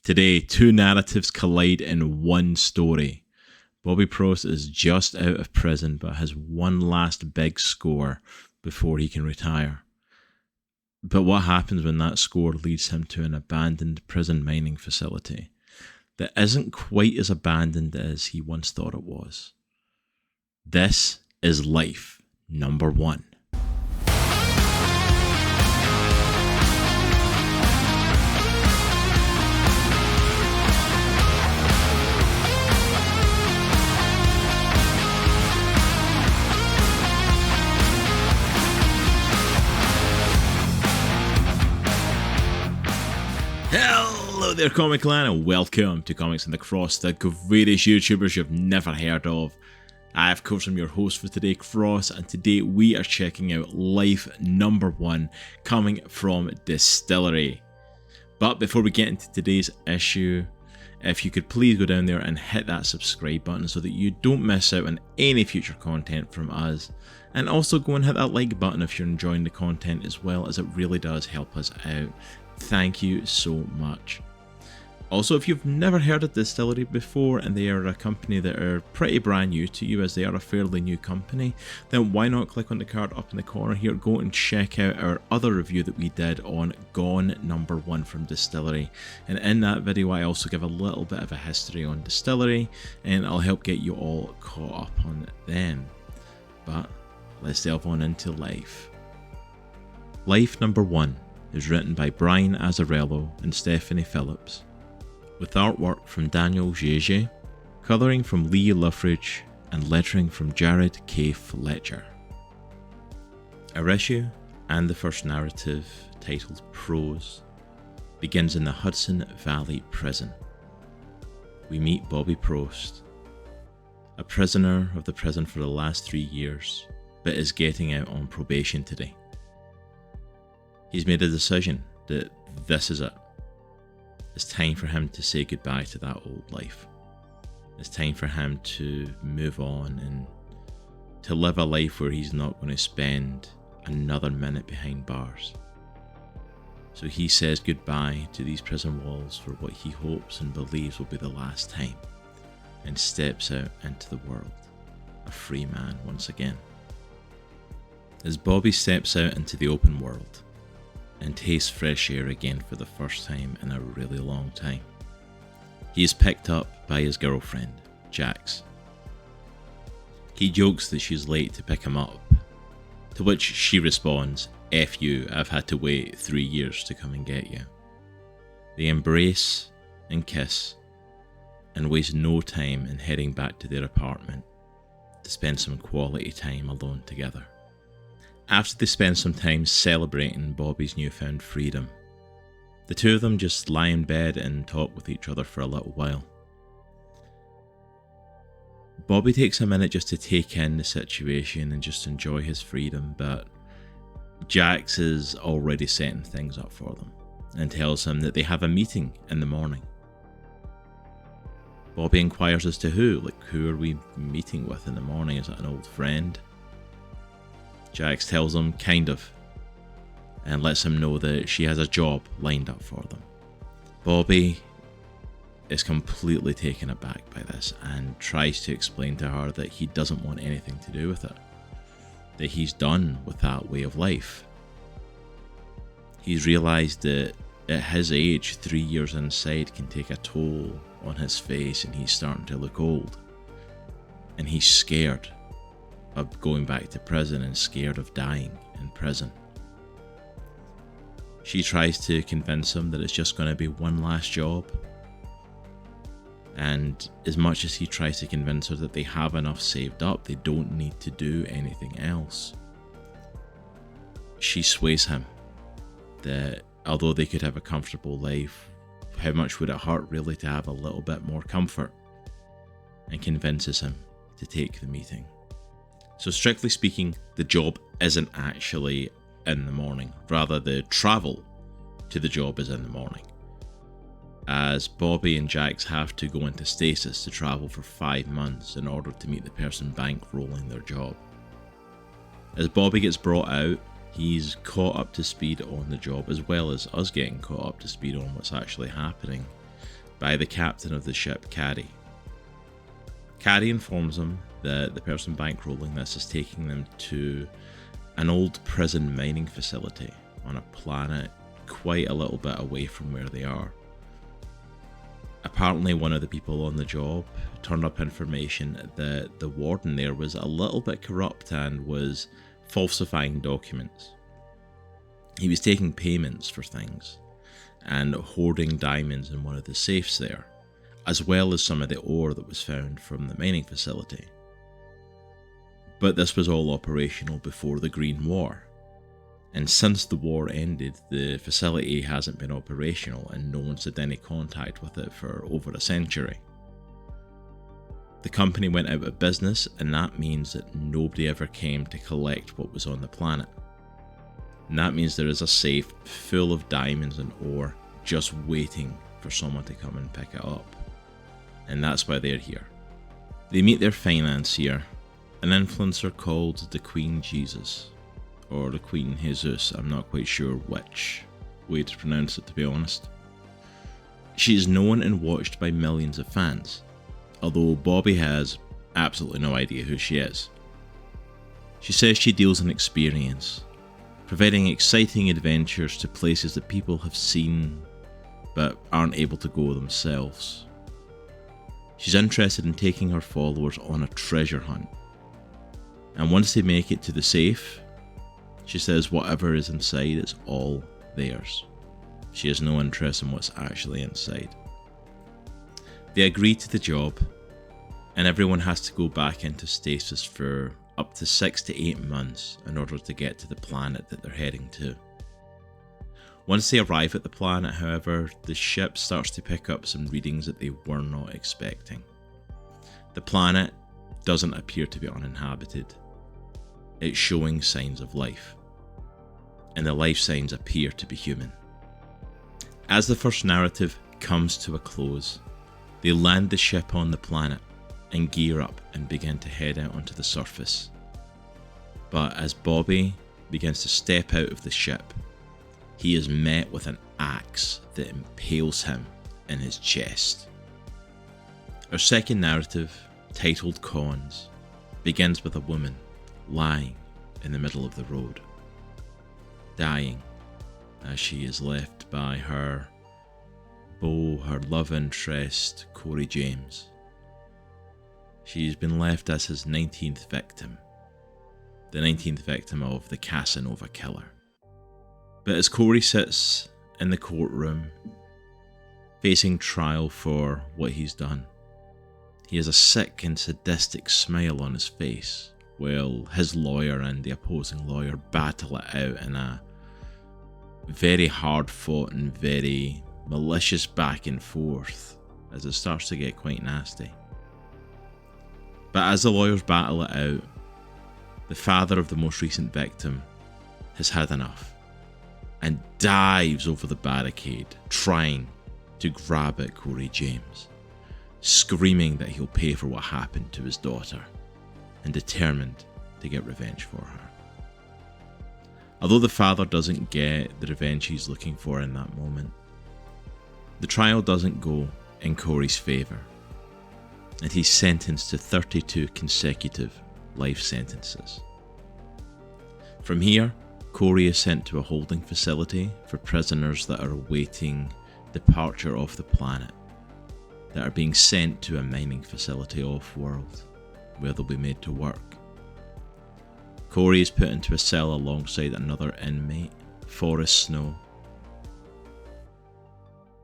Today, two narratives collide in one story. Bobby Prost is just out of prison but has one last big score before he can retire. But what happens when that score leads him to an abandoned prison mining facility that isn't quite as abandoned as he once thought it was? This is Life Number 1. Hello there, Comic Clan, and welcome to Comics and the Cross, the greatest YouTubers you've never heard of. I, of course, am your host for today, Cross, and today we are checking out Life Number 1, coming from DSTLRY. But before we get into today's issue, if you could please go down there and hit that subscribe button so that you don't miss out on any future content from us. And also go and hit that like button if you're enjoying the content as well, as it really does help us out. Thank you so much. Also, if you've never heard of DSTLRY before and they are a company that are pretty brand new to you, as they are a fairly new company, then why not click on the card up in the corner here, go and check out our other review that we did on Gone Number 1 from DSTLRY. And in that video I also give a little bit of a history on DSTLRY and I'll help get you all caught up on them. But let's delve on into Life. Life Number 1 is written by Brian Azzarello and Stephanie Phillips, with artwork from Danijel, colouring from Loughridge, and lettering from Jared K. Fletcher. Our issue, and the first narrative, titled Prost, begins in the Hudson Valley prison. We meet Bobby Prost, a prisoner of the prison for the last 3 years, but is getting out on probation today. He's made a decision that this is it. It's time for him to say goodbye to that old life. It's time for him to move on and to live a life where he's not going to spend another minute behind bars. So he says goodbye to these prison walls for what he hopes and believes will be the last time, and steps out into the world, a free man once again. As Bobby steps out into the open world and tastes fresh air again for the first time in a really long time, he is picked up by his girlfriend, Jax. He jokes that she's late to pick him up, to which she responds, "F you, I've had to wait 3 years to come and get you." They embrace and kiss and waste no time in heading back to their apartment to spend some quality time alone together. After they spend some time celebrating Bobby's newfound freedom, the two of them just lie in bed and talk with each other for a little while. Bobby takes a minute just to take in the situation and just enjoy his freedom, but Jax is already setting things up for them and tells him that they have a meeting in the morning. Bobby inquires as to who are we meeting with in the morning? Is it an old friend? Jax tells him kind of, and lets him know that she has a job lined up for them. Bobby is completely taken aback by this and tries to explain to her that he doesn't want anything to do with it, that he's done with that way of life. He's realised that at his age, 3 years inside can take a toll on his face and he's starting to look old. And he's scared of going back to prison and scared of dying in prison. She tries to convince him that it's just going to be one last job, and as much as he tries to convince her that they have enough saved up, they don't need to do anything else, she sways him that although they could have a comfortable life, how much would it hurt really to have a little bit more comfort, and convinces him to take the meeting. So strictly speaking, the job isn't actually in the morning. Rather, the travel to the job is in the morning, as Bobby and Jax have to go into stasis to travel for 5 months in order to meet the person bankrolling their job. As Bobby gets brought out, he's caught up to speed on the job, as well as us getting caught up to speed on what's actually happening. by the captain of the ship, Cody. Cody informs them that the person bankrolling this is taking them to an old prison mining facility on a planet quite a little bit away from where they are. Apparently one of the people on the job turned up information that the warden there was a little bit corrupt and was falsifying documents. He was taking payments for things and hoarding diamonds in one of the safes there, as well as some of the ore that was found from the mining facility. But this was all operational before the Green War, and since the war ended, the facility hasn't been operational and no one's had any contact with it for over a century. The company went out of business, and that means that nobody ever came to collect what was on the planet. And that means there is a safe full of diamonds and ore just waiting for someone to come and pick it up. And that's why they're here. They meet their financier, an influencer called the Queen Jesus, or the Queen Jesus, I'm not quite sure which way to pronounce it, to be honest. She is known and watched by millions of fans, although Bobby has absolutely no idea who she is. She says she deals in experience, providing exciting adventures to places that people have seen but aren't able to go themselves. She's interested in taking her followers on a treasure hunt, and once they make it to the safe, she says whatever is inside is all theirs. She has no interest in what's actually inside. They agree to the job, and everyone has to go back into stasis for up to 6 to 8 months in order to get to the planet that they're heading to. Once they arrive at the planet, however, the ship starts to pick up some readings that they were not expecting. The planet doesn't appear to be uninhabited. It's showing signs of life, and the life signs appear to be human. As the first narrative comes to a close, they land the ship on the planet and gear up and begin to head out onto the surface. But as Bobby begins to step out of the ship, he is met with an axe that impales him in his chest. Our second narrative, titled Cons, begins with a woman lying in the middle of the road, dying as she is left by her beau, her love interest, Corey James. She's been left as his 19th victim, the 19th victim of the Casanova killer. But as Corey sits in the courtroom, facing trial for what he's done, he has a sick and sadistic smile on his face, while his lawyer and the opposing lawyer battle it out in a very hard-fought and very malicious back and forth as it starts to get quite nasty. But as the lawyers battle it out, the father of the most recent victim has had enough and dives over the barricade, trying to grab at Corey James, screaming that he'll pay for what happened to his daughter, and determined to get revenge for her. Although the father doesn't get the revenge he's looking for in that moment, the trial doesn't go in Corey's favour, and he's sentenced to 32 consecutive life sentences. From here, Corey is sent to a holding facility for prisoners that are awaiting departure off the planet, that are being sent to a mining facility off-world, where they'll be made to work. Corey is put into a cell alongside another inmate, Forrest Snow.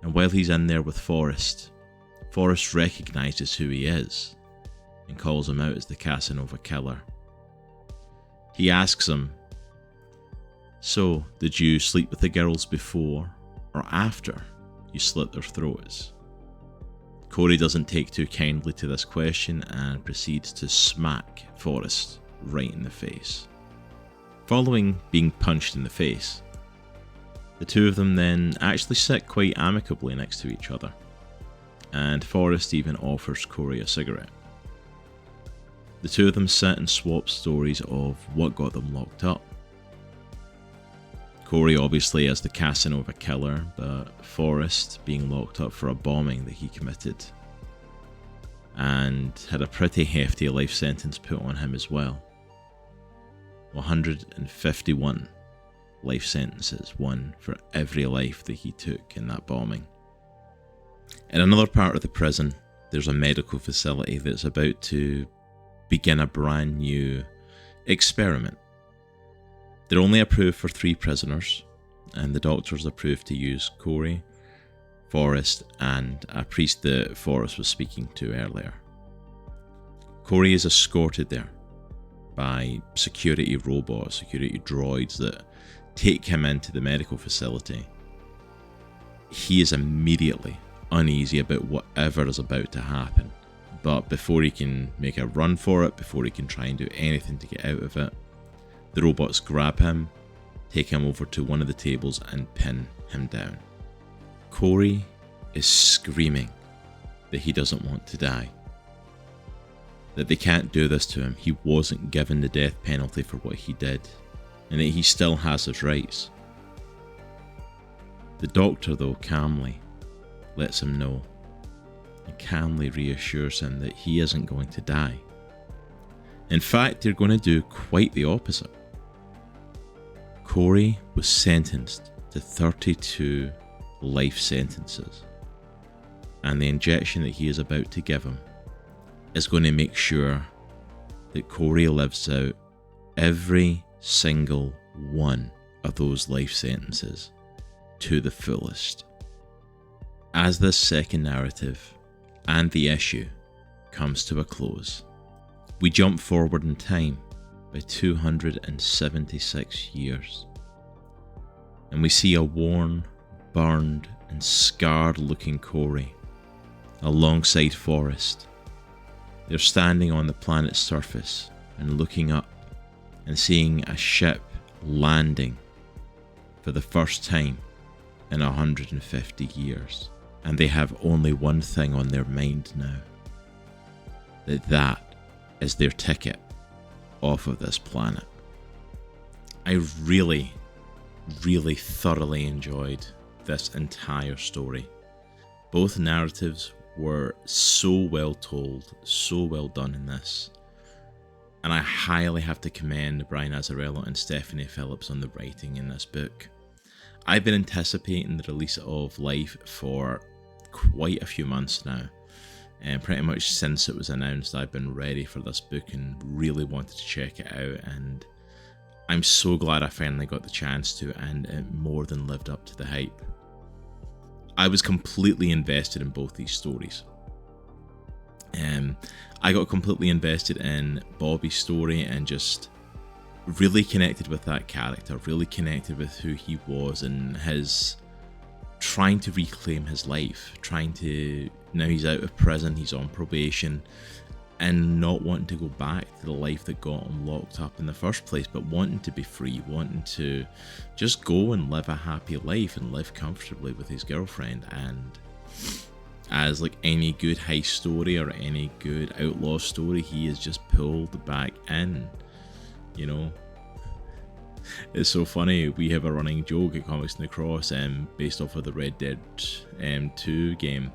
And while he's in there with Forrest, Forrest recognises who he is and calls him out as the Casanova killer. He asks him, "So, did you sleep with the girls before or after you slit their throats?" Corey doesn't take too kindly to this question and proceeds to smack Forrest right in the face. Following being punched in the face, the two of them then actually sit quite amicably next to each other, and Forrest even offers Corey a cigarette. The two of them sit and swap stories of what got them locked up. Cody obviously as the Casanova killer, but Forrest being locked up for a bombing that he committed and had a pretty hefty life sentence put on him as well. 151 life sentences, one for every life that he took in that bombing. In another part of the prison, there's a medical facility that's about to begin a brand new experiment. They're only approved for 3 prisoners, and the doctors approved to use Cody, Forrest, and a priest that Forrest was speaking to earlier. Cody is escorted there by security robots, security droids that take him into the medical facility. He is immediately uneasy about whatever is about to happen, but before he can make a run for it, before he can try and do anything to get out of it, the robots grab him, take him over to one of the tables and pin him down. Cody is screaming that he doesn't want to die, that they can't do this to him. He wasn't given the death penalty for what he did, and that he still has his rights. The doctor, though, calmly lets him know and calmly reassures him that he isn't going to die. In fact, they're going to do quite the opposite. Cody was sentenced to 32 life sentences, and the injection that he is about to give him is going to make sure that Cody lives out every single one of those life sentences to the fullest. As this second narrative and the issue comes to a close, we jump forward in time by 276 years, and we see a worn, burned and scarred looking Cody alongside Forrest. They're standing on the planet's surface and looking up and seeing a ship landing for the first time in 150 years. And they have only one thing on their mind now, that is their ticket off of this planet. I really thoroughly enjoyed this entire story. Both narratives were so well told, so well done in this. And I highly have to commend Brian Azzarello and Stephanie Phillips on the writing in this book. I've been anticipating the release of Life for quite a few months now, and pretty much since it was announced I've been ready for this book and really wanted to check it out, and I'm so glad I finally got the chance to, and it more than lived up to the hype. I was completely invested in both these stories. I got completely invested in Bobby's story and just really connected with that character, really connected with who he was and his trying to reclaim his life, now he's out of prison, he's on probation, and not wanting to go back to the life that got him locked up in the first place, but wanting to be free, wanting to just go and live a happy life and live comfortably with his girlfriend. And as like any good heist story or any good outlaw story, he is just pulled back in, you know. It's so funny, we have a running joke at Comics in the Cross based off of the Red Dead 2 game,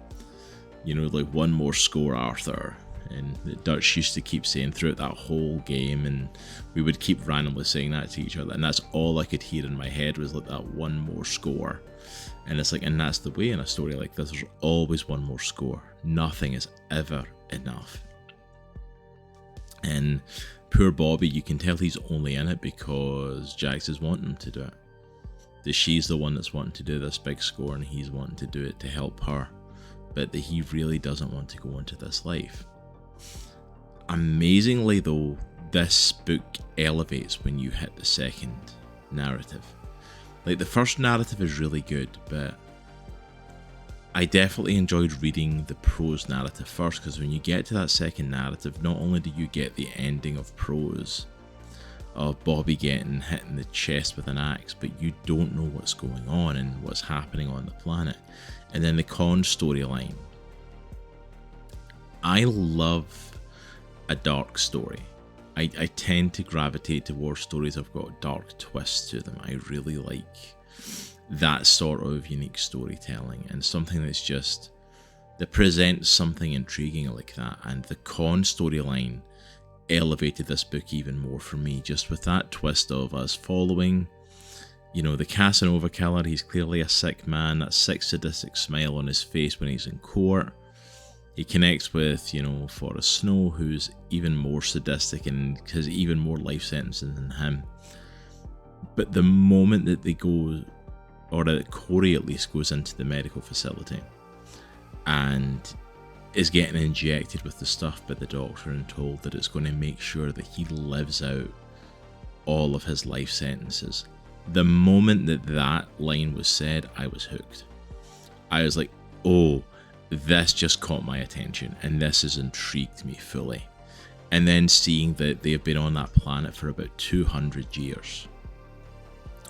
you know, like one more score Arthur, and the Dutch used to keep saying throughout that whole game, and we would keep randomly saying that to each other, and that's all I could hear in my head was like that one more score. And it's like, and that's the way in a story like this, there's always one more score, nothing is ever enough. And poor Bobby, you can tell he's only in it because Jax is wanting him to do it. That she's the one that's wanting to do this big score and he's wanting to do it to help her. But that he really doesn't want to go into this life. Amazingly though, this book elevates when you hit the second narrative. Like the first narrative is really good, but I definitely enjoyed reading the prose narrative first, because when you get to that second narrative, not only do you get the ending of prose of Bobby getting hit in the chest with an axe, but you don't know what's going on and what's happening on the planet. And then the con storyline. I love a dark story. I tend to gravitate towards stories that have got dark twists to them. I really like that sort of unique storytelling, and something that presents something intriguing like that. And the con storyline elevated this book even more for me, just with that twist of us following, the Casanova killer. He's clearly a sick man, that sick sadistic smile on his face when he's in court. He connects with, Forrest Snow, who's even more sadistic and has even more life sentences than him. But the moment that they go, or that Corey at least goes into the medical facility and is getting injected with the stuff by the doctor and told that it's going to make sure that he lives out all of his life sentences. The moment that line was said, I was hooked. I was like, oh, this just caught my attention and this has intrigued me fully. And then seeing that they've been on that planet for about 200 years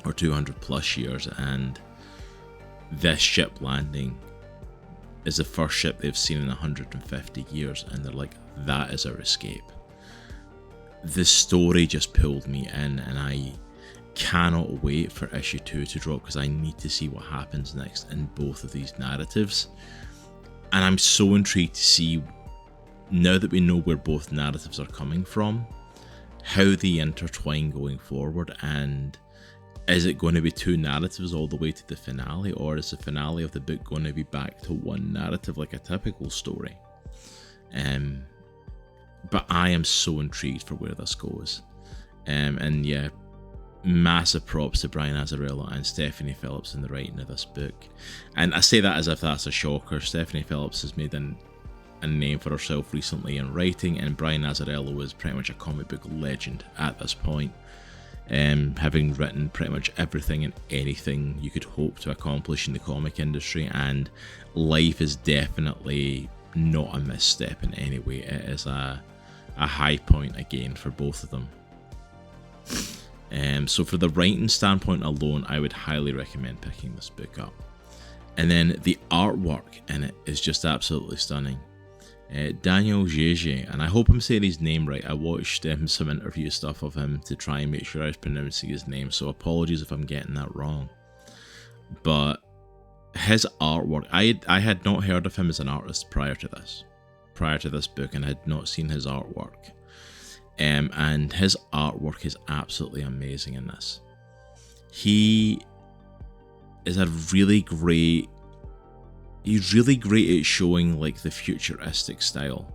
or 200 plus years, and this ship landing is the first ship they've seen in 150 years, and they're like, that is our escape. The story just pulled me in, and I cannot wait for issue 2 to drop, because I need to see what happens next in both of these narratives. And I'm so intrigued to see, now that we know where both narratives are coming from, how they intertwine going forward. And is it going to be 2 narratives all the way to the finale, or is the finale of the book going to be back to 1 narrative like a typical story? But I am so intrigued for where this goes. And yeah, massive props to Brian Azzarello and Stephanie Phillips in the writing of this book. And I say that as if that's a shocker. Stephanie Phillips has made a name for herself recently in writing, and Brian Azzarello is pretty much a comic book legend at this point, having written pretty much everything and anything you could hope to accomplish in the comic industry. And Life is definitely not a misstep in any way. It is a high point again for both of them. So for the writing standpoint alone, I would highly recommend picking this book up. And then the artwork in it is just absolutely stunning. Danijel Zezelj, and I hope I'm saying his name right. I watched some interview stuff of him to try and make sure I was pronouncing his name, so apologies if I'm getting that wrong. But his artwork, I had not heard of him as an artist prior to this book, and had not seen his artwork. And his artwork is absolutely amazing in this. He is he's really great at showing like the futuristic style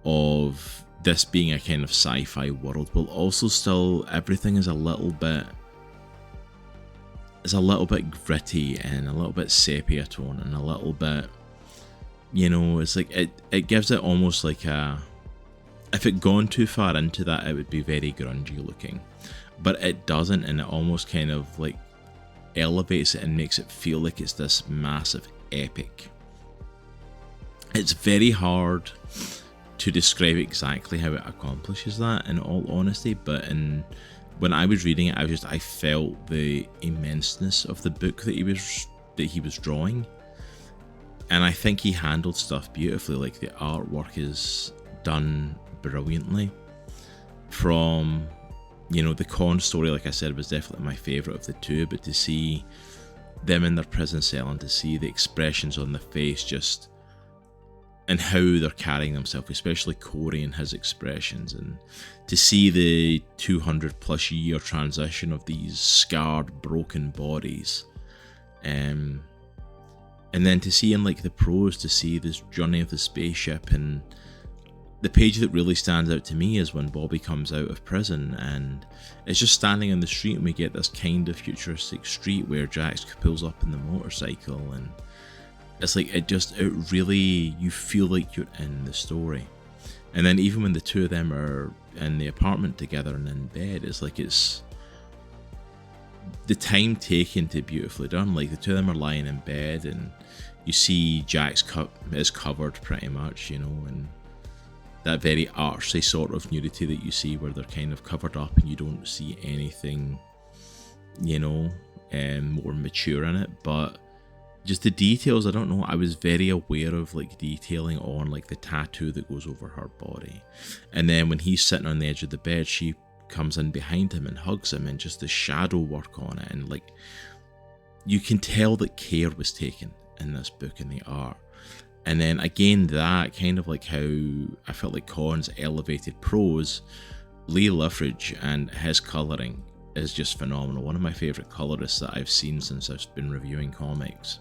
of this being a kind of sci-fi world, while also still everything is a little bit gritty and a little bit sepia tone, and a little bit, it's like it gives it almost like a, if it gone too far into that, it would be very grungy looking, but it doesn't, and it almost kind of like elevates it and makes it feel like it's this massive epic. It's very hard to describe exactly how it accomplishes that, in all honesty, but when I was reading it, I felt the immenseness of the book that he was drawing, and I think he handled stuff beautifully. Like, the artwork is done brilliantly. From, the con story, like I said, was definitely my favourite of the two, but to see them in their prison cell and to see the expressions on the face just and how they're carrying themselves, especially Corey and his expressions, and to see the 200 plus year transition of these scarred, broken bodies, and then to see in like the prose, to see this journey of the spaceship. And the page that really stands out to me is when Bobby comes out of prison and it's just standing on the street, and we get this kind of futuristic street where Jax pulls up in the motorcycle, and it's like it really, you feel like you're in the story. And then even when the two of them are in the apartment together and in bed, it's like it's the time taken to beautifully done. Like, the two of them are lying in bed and you see Jax is covered pretty much, and that very artsy sort of nudity that you see where they're kind of covered up and you don't see anything, more mature in it. But just the details, I don't know, I was very aware of like detailing on like the tattoo that goes over her body. And then when he's sitting on the edge of the bed, she comes in behind him and hugs him, and just the shadow work on it, and like you can tell that care was taken in this book in the art. And then again, that kind of like how I felt like Collins elevated prose, Lee Loughridge and his colouring is just phenomenal. One of my favourite colourists that I've seen since I've been reviewing comics.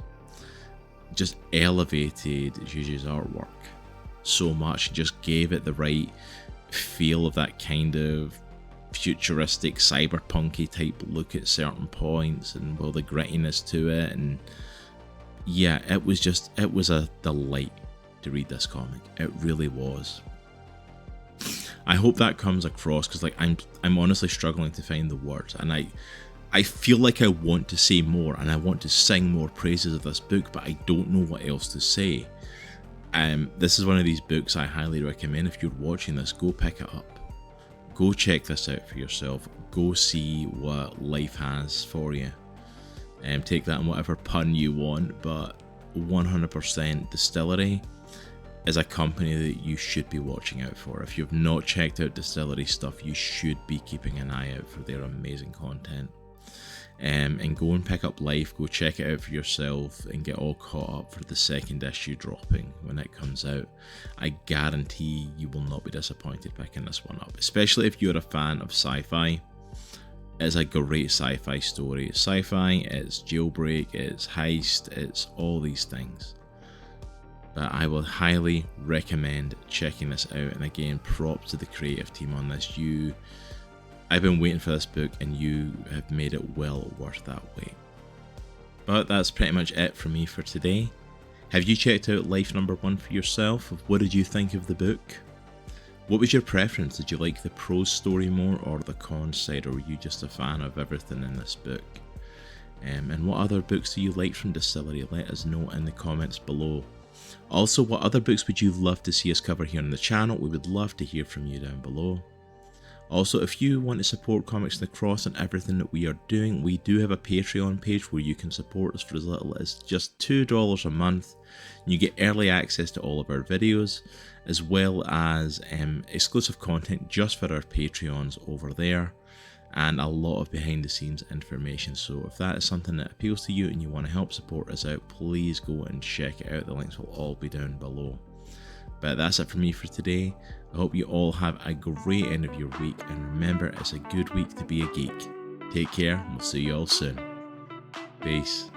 Just elevated Zezelj's artwork so much, just gave it the right feel of that kind of futuristic cyberpunky type look at certain points, and all the grittiness to it. And yeah, it was a delight to read this comic. It really was. I hope that comes across, because like I'm honestly struggling to find the words, and I feel like I want to say more and I want to sing more praises of this book, but I don't know what else to say. This is one of these books I highly recommend. If you're watching this, go pick it up. Go check this out for yourself. Go see what life has for you. Take that in whatever pun you want, but 100% DSTLRY is a company that you should be watching out for. If you've not checked out DSTLRY stuff, you should be keeping an eye out for their amazing content. And go and pick up Life, go check it out for yourself and get all caught up for the second issue dropping when it comes out. I guarantee you will not be disappointed picking this one up, especially if you're a fan of sci-fi. It's a great sci-fi story. It's sci-fi, it's jailbreak, it's heist, it's all these things. But I will highly recommend checking this out, and again, props to the creative team on this. I've been waiting for this book, and you have made it well worth that wait. But that's pretty much it for me for today. Have you checked out Life #1 for yourself? What did you think of the book? What was your preference? Did you like the prose story more or the con side, or were you just a fan of everything in this book? And what other books do you like from DSTLRY? Let us know in the comments below. Also, what other books would you love to see us cover here on the channel? We would love to hear from you down below. Also, if you want to support Comics in the Cross and everything that we are doing, we do have a Patreon page where you can support us for as little as just $2 a month. You get early access to all of our videos, as well as exclusive content just for our Patreons over there, and a lot of behind the scenes information. So if that is something that appeals to you and you want to help support us out, please go and check it out. The links will all be down below. But that's it for me for today. I hope you all have a great end of your week, and remember, it's a good week to be a geek. Take care, and we'll see you all soon. Peace.